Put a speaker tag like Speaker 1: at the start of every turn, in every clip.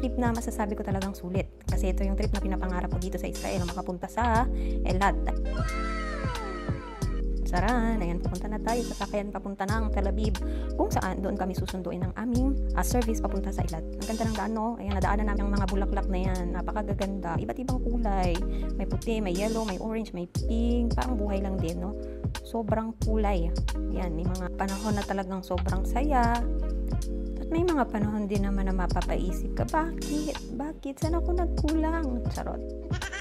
Speaker 1: trip na masasabi ko talagang sulit. Kasi ito yung trip na pinapangarap ko dito sa Israel, makapunta sa Eilat. Saran, ayan, pupunta na tayo sa sasakyan papunta ng Tel Aviv, kung saan doon kami susunduin ng aming service papunta sa Eilat. Ang ganda ng daan, no? Ayan, nadaanan namin ang mga bulaklak na yan, napakagaganda, iba't ibang kulay, may puti, may yellow, may orange, may pink, parang buhay lang din, no? Sobrang kulay. Yan, may mga panahon na talagang sobrang saya. At may mga panahon din naman na mapapaisip ka, bakit? Saan ako nagkulang? Charot.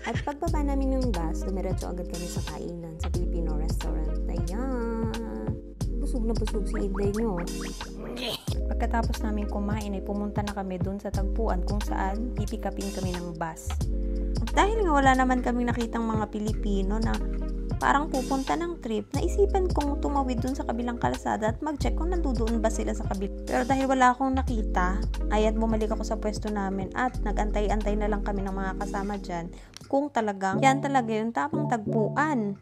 Speaker 2: At pagbaba namin ng bus, dumiretso agad kami sa kainan sa Filipino restaurant. Ayan. Busog na busog si Iday nyo.
Speaker 1: Pagkatapos namin kumain ay pumunta na kami dun sa tagpuan kung saan pipikapin kami ng bus.
Speaker 2: At dahil nga wala naman kami nakitang mga Pilipino na parang pupunta ng trip, naisipan kong tumawid dun sa kabilang kalsada at mag-check kung nandoon ba sila sa kabila. Pero dahil wala akong nakita, ayan, bumalik ako sa pwesto namin at nag-antay-antay na lang kami ng mga kasama dyan kung talagang yan talaga yung tamang tagpuan.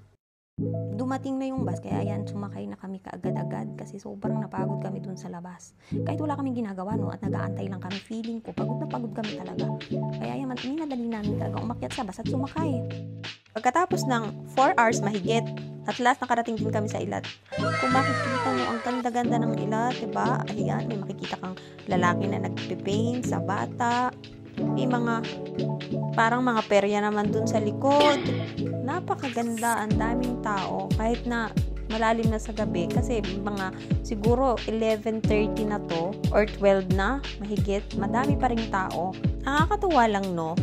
Speaker 2: Dumating na yung bus, kaya ayan, sumakay na kami kaagad-agad kasi sobrang napagod kami dun sa labas. Kahit wala kaming ginagawa, no, at nag-aantay lang kami, feeling ko, pagod na pagod kami talaga. Kaya ayan, minadali namin talaga umakyat sa bus at sumakay. Pagkatapos ng 4 hours mahigit, at last nakarating din kami sa Eilat. Kung makikita mo, ang ganda-ganda ng Eilat, diba? Ayan, may makikita kang lalaki na nagpipaint sa bata. May mga, parang mga perya naman dun sa likod. Napakaganda, ang daming tao. Kahit na malalim na sa gabi, kasi mga siguro 11:30 na to, or 12 na, mahigit, madami pa ring tao. Nakakatuwa lang, no?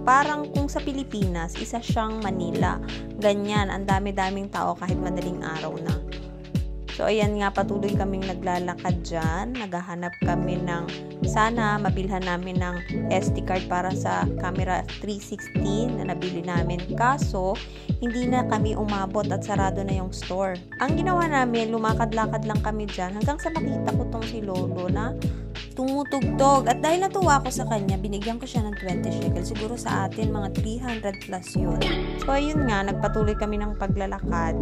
Speaker 2: Parang kung sa Pilipinas, isa siyang Manila. Ganyan, ang dami-daming tao kahit madaling araw na. So, ayan nga, patuloy kaming naglalakad dyan. Naghahanap kami ng, sana mabilhan namin ng SD card para sa camera 360 na nabili namin. Kaso, hindi na kami umabot at sarado na yung store. Ang ginawa namin, lumakad-lakad lang kami dyan hanggang sa makita ko tong si Lolo na tumutugtog. At dahil natuwa ko sa kanya, binigyan ko siya ng 20 shekels. Siguro sa atin, mga 300 plus yun. So, ayun nga, nagpatuloy kami ng paglalakad.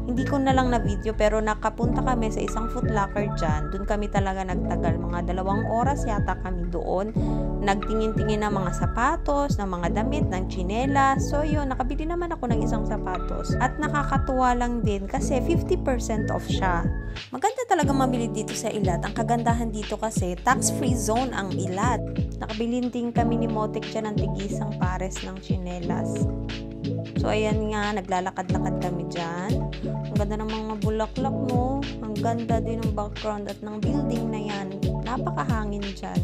Speaker 2: Hindi ko na lang na video, pero nakapunta kami sa isang Foot Locker dyan. Doon kami talaga nagtagal. Mga 2 oras yata kami doon. Nagtingin-tingin ng mga sapatos, ng mga damit, ng tsinelas. So yun, nakabili naman ako ng isang sapatos. At nakakatuwa lang din kasi 50% off siya. Maganda talaga mabili dito sa Eilat. Ang kagandahan dito kasi tax-free zone ang Eilat. Nakabili din kami ni Motek dyan ng tigisang pares ng tsinelas. So, ayan nga, naglalakad-lakad kami dyan. Ang ganda ng mga bulaklak, no? Ang ganda din ng background at ng building na yan. Napakahangin dyan.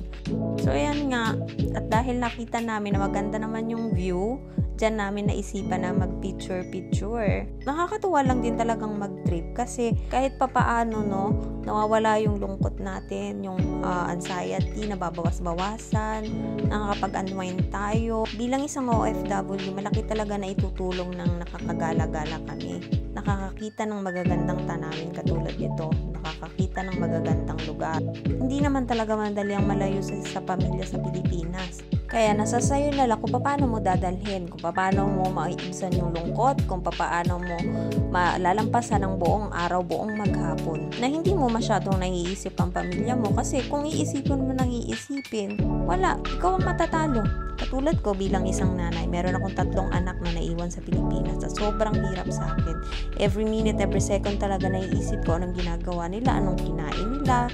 Speaker 2: So, ayan nga. At dahil nakita namin na maganda naman yung view, dyan namin naisipan na mag-picture-picture. Nakakatuwa lang din talagang mag-trip kasi kahit papaano, no, nawawala yung lungkot natin, yung anxiety, nababawas-bawasan, nakakapag-unwind tayo. Bilang isang OFW, malaki talaga na itutulong ng nakakagala-gala kami. Nakakakita ng magagandang tanawin katulad nito. Nakakakita ng magagandang lugar. Hindi naman talaga madali ang malayo sa pamilya sa Pilipinas. Kaya nasa sayo na lang kung paano mo dadalhin, kung paano mo maiibsan yung lungkot, kung paano mo malalampasan ng buong araw, buong maghapon, na hindi mo masyadong naiisip ang pamilya mo. Kasi kung iisipin mo nang iisipin, wala, ikaw ang matatalo. Katulad ko bilang isang nanay, meron akong 3 anak na naiwan sa Pilipinas at sobrang hirap sa akin. Every minute, every second talaga naiisip ko anong ginagawa nila, anong kinain nila,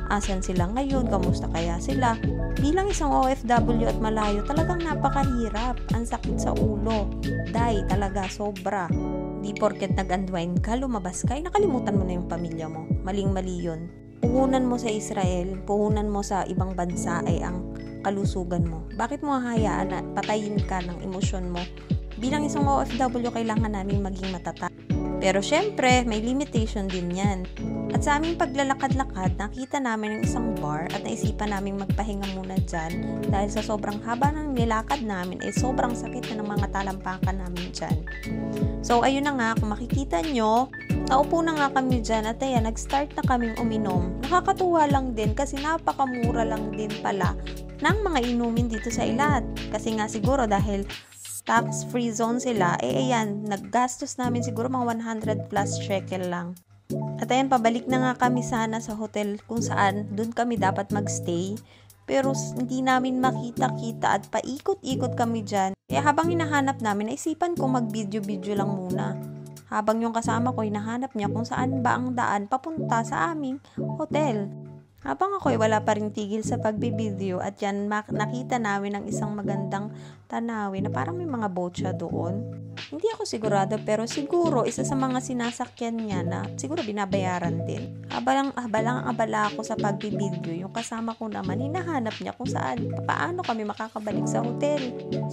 Speaker 2: asan sila ngayon, kamusta kaya sila. Bilang isang OFW at malayo, talagang napakahirap. Ang sakit sa ulo. Talaga, sobra. Di porket nag-unwind ka, lumabas ka, nakalimutan mo na yung pamilya mo. Maling-mali yun. Puhunan mo sa Israel, puhunan mo sa ibang bansa ay ang kalusugan mo. Bakit mo hahayaan na patayin ka ng emosyon mo? Bilang isang OFW, kailangan namin maging matatag. Pero syempre, may limitation din yan. At sa aming paglalakad-lakad, nakita namin ang isang bar at naisipan namin magpahinga muna dyan dahil sa sobrang haba ng nilakad namin ay sobrang sakit na ng mga talampakan namin dyan. So, ayun na nga, kung makikita nyo, naupo na nga kami dyan at ayan, nag-start na kaming uminom. Nakakatuwa lang din kasi napakamura lang din pala ng mga inumin dito sa Eilat. Kasi nga siguro dahil tax-free zone sila, ayan, naggastos namin siguro mga 100 plus shekel lang. At ayan, pabalik na nga kami sana sa hotel kung saan doon kami dapat magstay. pero hindi namin makita-kita at paikot-ikot kami dyan. Kaya habang hinahanap namin, naisipan ko mag-video-video lang muna. Habang yung kasama ko, hinahanap niya kung saan ba ang daan papunta sa aming hotel. Habang ako wala pa rin tigil sa pagbibideo at yan nakita namin ang isang magandang tanawin na parang may mga boat siya doon. Hindi ako sigurado pero siguro isa sa mga sinasakyan niya na siguro binabayaran din. Abala ako sa pagbibideo, yung kasama ko naman hinahanap niya kung saan, paano kami makakabalik sa hotel.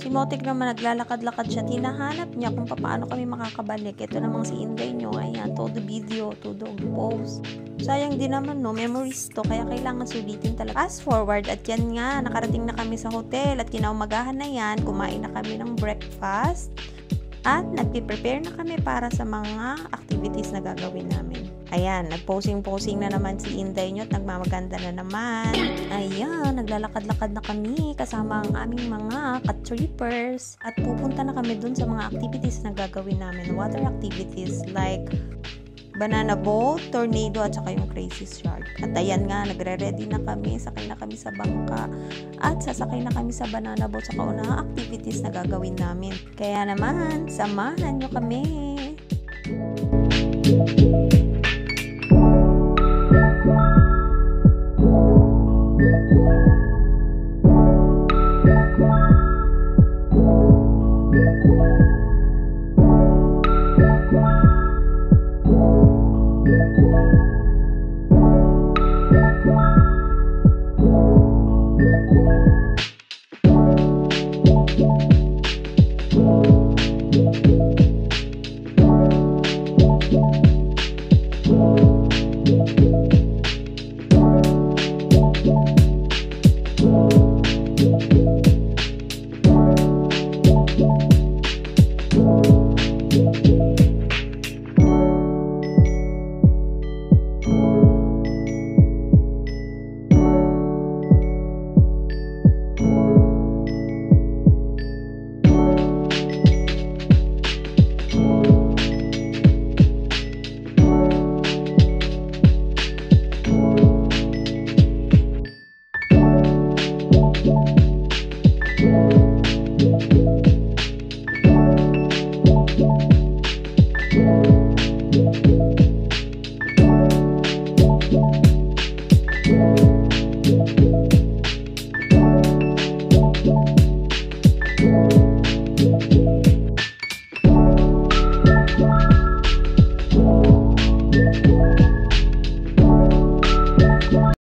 Speaker 2: Si Motik naman naglalakad-lakad siya, hinahanap niya kung paano kami makakabalik. Ito namang si Inday nyo, ayan, todo video, todo post. Sayang din naman no, memories to, kaya kailangan sulitin talaga. Fast forward at yan nga, nakarating na kami sa hotel at kinaumagahan na yan, kumain na kami ng breakfast at nagpiprepare na kami para sa mga activities na gagawin namin. Ayan, nagposing-posing na naman si Inday nyo at nagmamaganda na naman. Ayan, naglalakad-lakad na kami kasama ang aming mga ka-trippers at pupunta na kami dun sa mga activities na gagawin namin. Water activities like banana boat, tornado, at saka yung crazy shark. At ayan nga, nagre-ready na kami, sakay na kami sa bangka, at sasakay na kami sa banana boat sa kaunahang activities na gagawin namin. Kaya naman, samahan nyo kami!